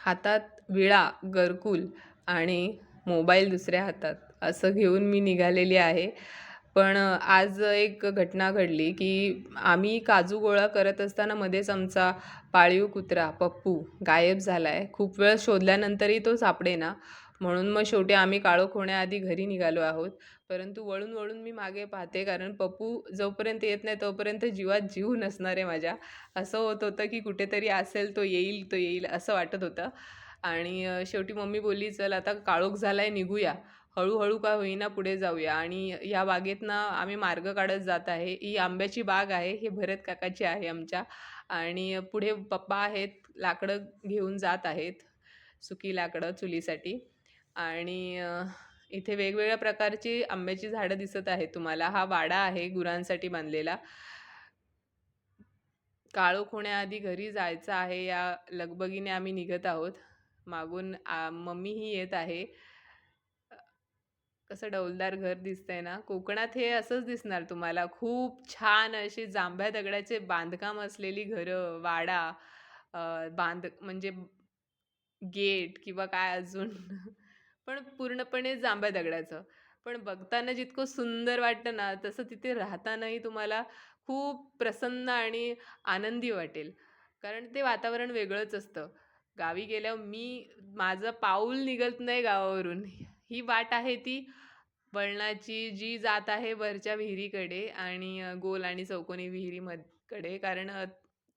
हातात विळा, गरकूल आणि मोबाईल दुसऱ्या हातात असं घेऊन मी निघालेली आहे. पण आज एक घटना घडली, की आम्ही काजू गोळा करत असताना मध्येच आमचा पाळीव कुत्रा पप्पू गायब झाला आहे. खूप वेळ शोधल्यानंतरही तो सापडेना. म्हणून मग शेवटी आम्ही काळोख होण्याआधी घरी निघालो आहोत. परंतु वळून-वळून मी मागे पाहते, कारण पप्पू जोपर्यंत येत नाही तोपर्यंत जीवात जीव नसणार आहे माझ्या. असं होत होतं, की कुठेतरी असेल, तो येईल, तो येईल असं वाटत होतं. आणि शेवटी मम्मी बोलली, "चल आता काळोख झालाय, निघूया. हळू-हळू का होईना पुढे जाऊया." आणि या बागेतनं आम्ही मार्ग काढत जात आहे. ही आंब्याची बाग आहे. हे भरत काकाची आहे आमच्या. आणि पुढे पप्पा आहेत, लाकडं घेऊन जात आहेत. सुकी लाकडं चुलीसाठी. आणि इथे वेगवेगळ्या प्रकारची आंब्याची झाडं दिसत आहेत तुम्हाला. हा वाडा आहे गुरांसाठी बांधलेला. काळोख होण्याआधी घरी जायचं आहे या लगबगीने आम्ही निघत आहोत. मागून मम्मीही येत आहे. अ, कसं डौलदार घर दिसतंय ना. कोकणात हे असंच दिसणार तुम्हाला. खूप छान अशी जांभ्या दगडाचे बांधकाम असलेली घरं, वाडा, म्हणजे गेट किंवा काय अजून पण पूर्णपणे जांभ्या दगडाचं. पण बघताना जितकं सुंदर वाटतं ना, तसं तिथे राहतानाही तुम्हाला खूप प्रसन्न आणि आनंदी वाटेल. कारण ते वातावरण वेगळंच असतं. गावी गेल्यावर माझं पाऊल निघत नाही गावावरून. ही वाट आहे ती वळणाची जी जात आहे वरच्या विहिरीकडे आणि गोल आणि चौकोनी विहिरीकडे. कारण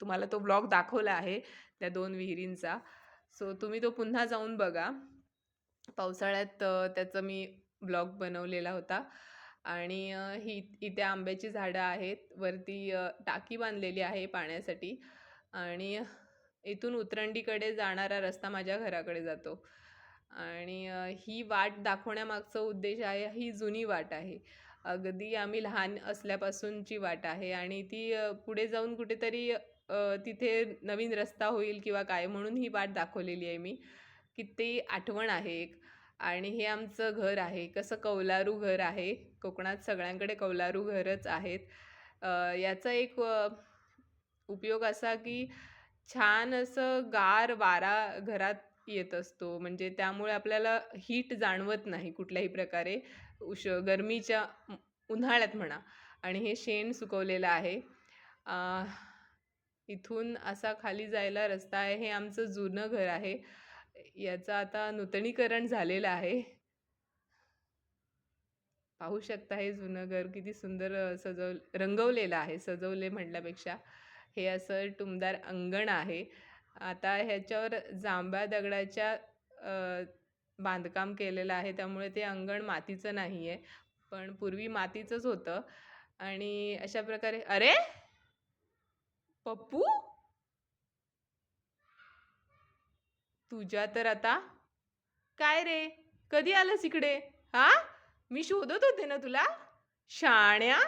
तुम्हाला तो ब्लॉग दाखवला आहे त्या 2 विहिरींचा. सो तुम्ही तो पुन्हा जाऊन बघा. पावसाळ्यात त्याचा मी ब्लॉग बनवलेला होता. आणि इथे आंब्याची झाडं आहेत. वरती टाकी बांधलेली आहे पाण्यासाठी. आणि इथून उतरंडीकडे जाणारा रस्ता माझ्या घराकडे जातो. आणि ही वाट दाखवण्यामागचा उद्देश आहे, ही जुनी वाट आहे. अगदी आम्ही लहान असल्यापासूनची वाट आहे आणि ती पुढे जाऊन कुठेतरी तिथे नवीन रस्ता होईल किंवा काय म्हणून ही वाट दाखवलेली आहे मी. की ती आठवण आहे एक. आणि हे आमचं घर आहे. कसं कौलारू घर आहे. कोकणात सगळ्यांकडे कौलारू घरच आहेत. याचा एक उपयोग असा की छान असं गार वारा घरात येत असतो. म्हणजे त्यामुळे आपल्याला हीट जाणवत नाही कुठल्याही प्रकारे गरमीच्या उन्हाळ्यात म्हणा. आणि हे शेण सुकवलेलं आहे. अ, इथून असा खाली जायला रस्ता आहे. हे आमचं जुनं घर आहे. याचं आता नूतनीकरण झालेलं आहे. पाहू शकता हे जुनं घर किती सुंदर रंगवलेलं आहे. सजवले म्हटल्यापेक्षा. हे असं टुमदार अंगण आहे. आता ह्याच्यावर जांभ्या दगडाच्या बांधकाम केलेलं आहे. त्यामुळे ते अंगण मातीचं नाही आहे. पण पूर्वी मातीचंच होतं. आणि अशा प्रकारे अरे! पप्पू? तुझ्या तर आता काय रे? कधी आलास इकडे? हां? मी शोधत होते ना तुला? शाण्या?